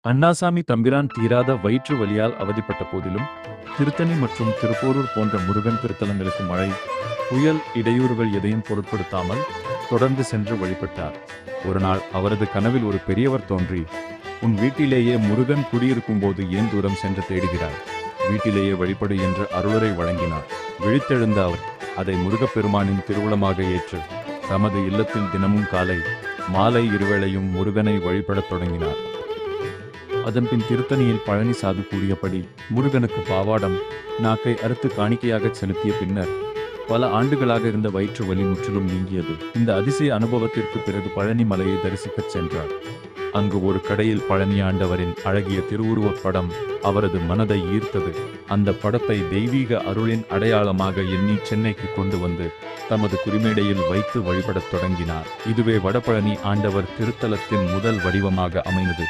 அண்ணாசாமி தம்பிரான் தீராத வயிற்று வலியால் அவதிப்பட்ட போதிலும் திருத்தணி மற்றும் திருப்போரூர் போன்ற முருகன் திருத்தலங்களுக்கு மழை, புயல், இடையூறுகள் எதையும் பொருட்படுத்தாமல் தொடர்ந்து சென்று வழிபட்டார். ஒரு நாள் அவரது கனவில் ஒரு பெரியவர் தோன்றி, உன் வீட்டிலேயே முருகன் குடியிருக்கும் போது ஏன் தூரம் சென்று தேடுகிறார்? வீட்டிலேயே வழிபடு என்று அருளுரை வழங்கினார். விழித்தெழுந்த அவர் அதை முருகப்பெருமானின் திருவுளமாக ஏற்று தமது இல்லத்தில் தினமும் காலை மாலை இருவேளையும் முருகனை வழிபடத் தொடங்கினார். அதன்பின் திருத்தணியில் பழனி சாது கூறியபடி முருகனுக்கு பாவாடம், நாக்கை அறுத்து காணிக்கையாகச் செலுத்திய பின்னர் பல ஆண்டுகளாக இருந்த வயிற்று வலி முற்றிலும் நீங்கியது. இந்த அதிசய அனுபவத்திற்கு பிறகு பழனி மலையை தரிசிக்கச் சென்றார். அங்கு ஒரு கடையில் பழனி ஆண்டவரின் அழகிய திருவுருவப் படம் அவரது மனதை ஈர்த்தது. அந்த படத்தை தெய்வீக அருளின் அடையாளமாக எண்ணி சென்னைக்கு கொண்டு வந்து தமது குறிமேடையில் வைத்து வழிபடத் தொடங்கினார். இதுவே வடபழனி ஆண்டவர் திருத்தலத்தின் முதல் வடிவமாக அமைந்தது.